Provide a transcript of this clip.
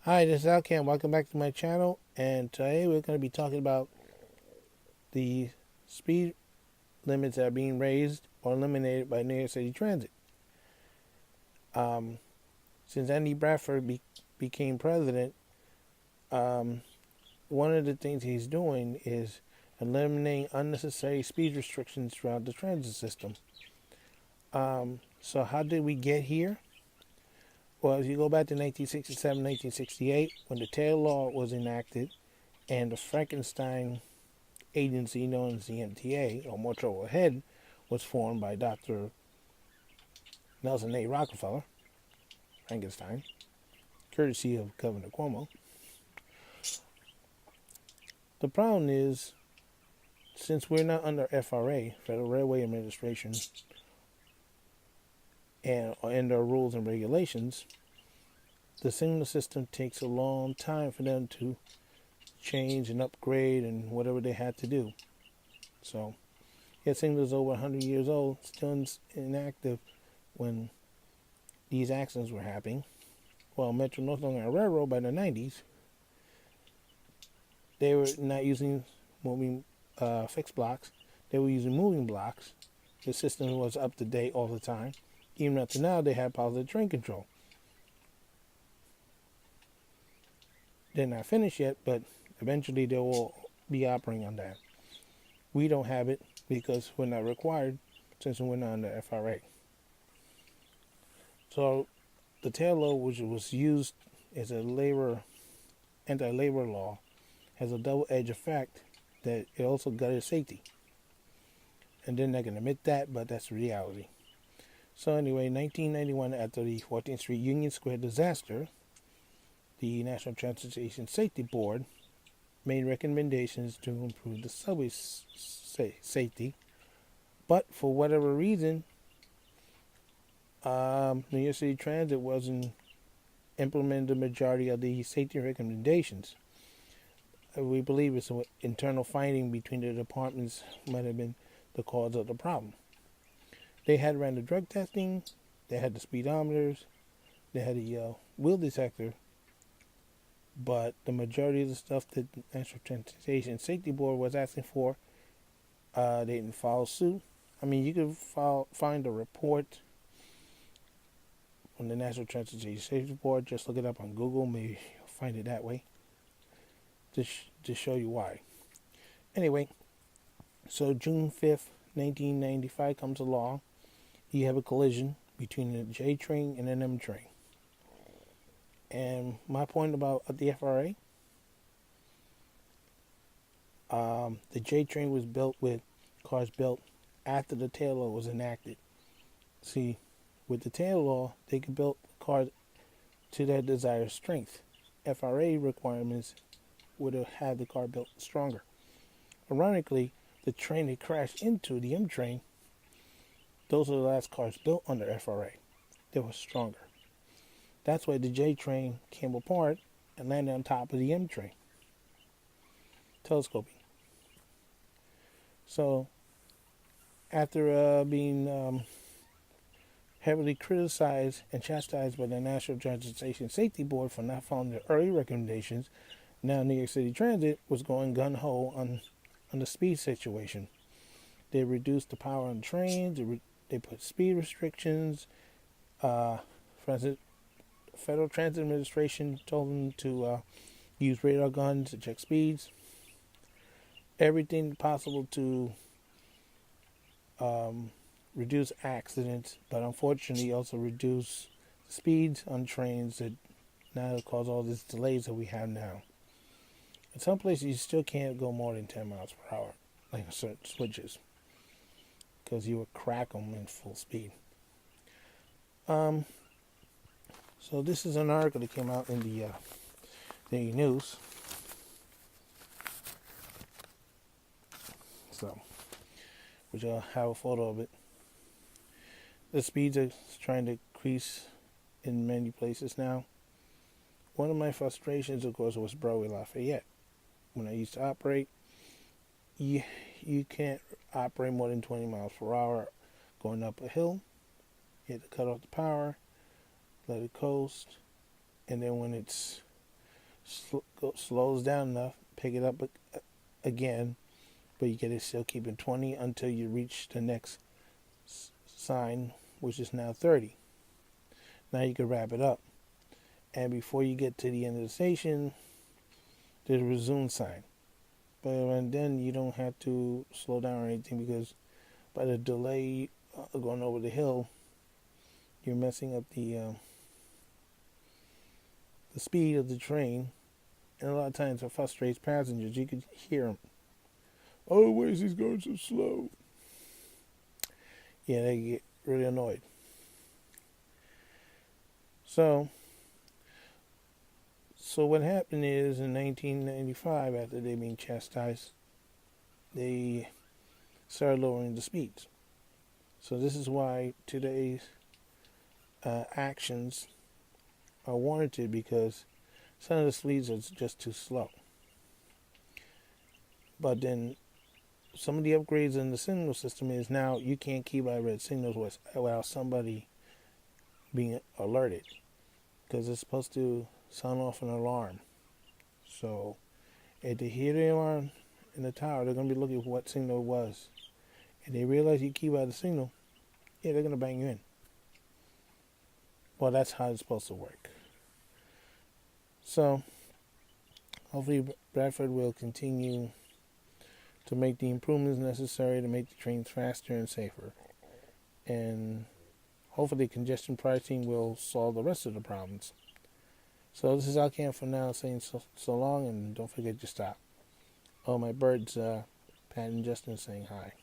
Hi, this is Alcam. Welcome back to my channel. And today we're going to be talking about the speed limits that are being raised or eliminated by New York City Transit. Um, since Andy Bradford became president, um, one of the things he's doing is eliminating unnecessary speed restrictions throughout the transit system. So how did we get here? Well, if you go back to 1967, 1968, when the Taylor Law was enacted and the Frankenstein agency known as the MTA, or More Trouble Ahead, was formed by Dr. Nelson A. Rockefeller, Frankenstein, courtesy of Governor Cuomo. The problem is, since we're not under FRA, Federal Railway Administration, and their rules and regulations, the signal system takes a long time for them to change and upgrade and whatever they had to do. So, yet signal is over 100 years old, still inactive when these accidents were happening. Well, Metro North Long Island Railroad by the 90s, they were not using moving fixed blocks. They were using moving blocks. The system was up to date all the time. Even up to now, they had positive train control. They're not finished yet, but eventually they will be operating on that. We don't have it because we're not required since we're not under FRA. So the tail law, which was used as a anti-labor law, has a double-edged effect that it also gutted safety. And they're not going to admit that, but that's the reality. So anyway, 1991, after the 14th Street Union Square disaster, the National Transportation Safety Board made recommendations to improve the subway safety. But for whatever reason, New York City Transit wasn't implementing the majority of the safety recommendations. We believe it's an internal finding between the departments might have been the cause of the problem. They had ran the drug testing, they had the speedometers, they had the wheel detector, but the majority of the stuff that the National Transportation Safety Board was asking for, they didn't follow suit. I mean, you could find a report on the National Transportation Safety Board. Just look it up on Google. Maybe you'll find it that way. To show you why. Anyway, so June 5th, 1995 comes along. You have a collision between a J train and an M train. And my point about the FRA, the J train was built with cars built after the Taylor Law was enacted. See, with the Taylor Law, they could build cars to their desired strength. FRA requirements would have had the car built stronger. Ironically, the train that crashed into the M train, those are the last cars built under FRA. They were stronger. That's why the J train came apart and landed on top of the M train. Telescoping. So, after being heavily criticized and chastised by the National Transportation Safety Board for not following their early recommendations, now New York City Transit was going gun-ho on the speed situation. They reduced the power on trains. They put speed restrictions. For instance, Federal Transit Administration told them to use radar guns to check speeds. Everything possible to reduce accidents, but unfortunately also reduce speeds on trains that now cause all these delays that we have now. In some places, you still can't go more than 10 miles per hour, like certain switches, because you would crack them in full speed. So this is an article that came out in the Daily News. So, which I'll have a photo of it. The speeds are trying to increase in many places now. One of my frustrations, of course, was Broadway Lafayette. When I used to operate, you can't operate more than 20 miles per hour going up a hill. You have to cut off the power, let it coast, and then when it's slows down enough, pick it up again, but you get it still keeping 20 until you reach the next sign, which is now 30. Now you can wrap it up. And before you get to the end of the station, there's a resume sign. But then you don't have to slow down or anything, because by the delay going over the hill, you're messing up the speed of the train. And a lot of times it frustrates passengers. You could hear them. Oh, why is he going so slow? Yeah, they get really annoyed. So what happened is, in 1995, after they being chastised, they started lowering the speeds. So this is why today's actions are warranted, because some of the speeds are just too slow. But then some of the upgrades in the signal system is now you can't keep by red signals without somebody being alerted, because it's supposed to sound off an alarm. So if they hear the alarm in the tower, they're going to be looking for what signal it was. If they realize you keep by the signal, yeah, they're going to bang you in. Well, that's how it's supposed to work. So hopefully Bradford will continue to make the improvements necessary to make the trains faster and safer. And hopefully congestion pricing will solve the rest of the problems. So this is Alcam for now, saying so long, and don't forget to stop. Oh, my bird's Pat and Justin saying hi.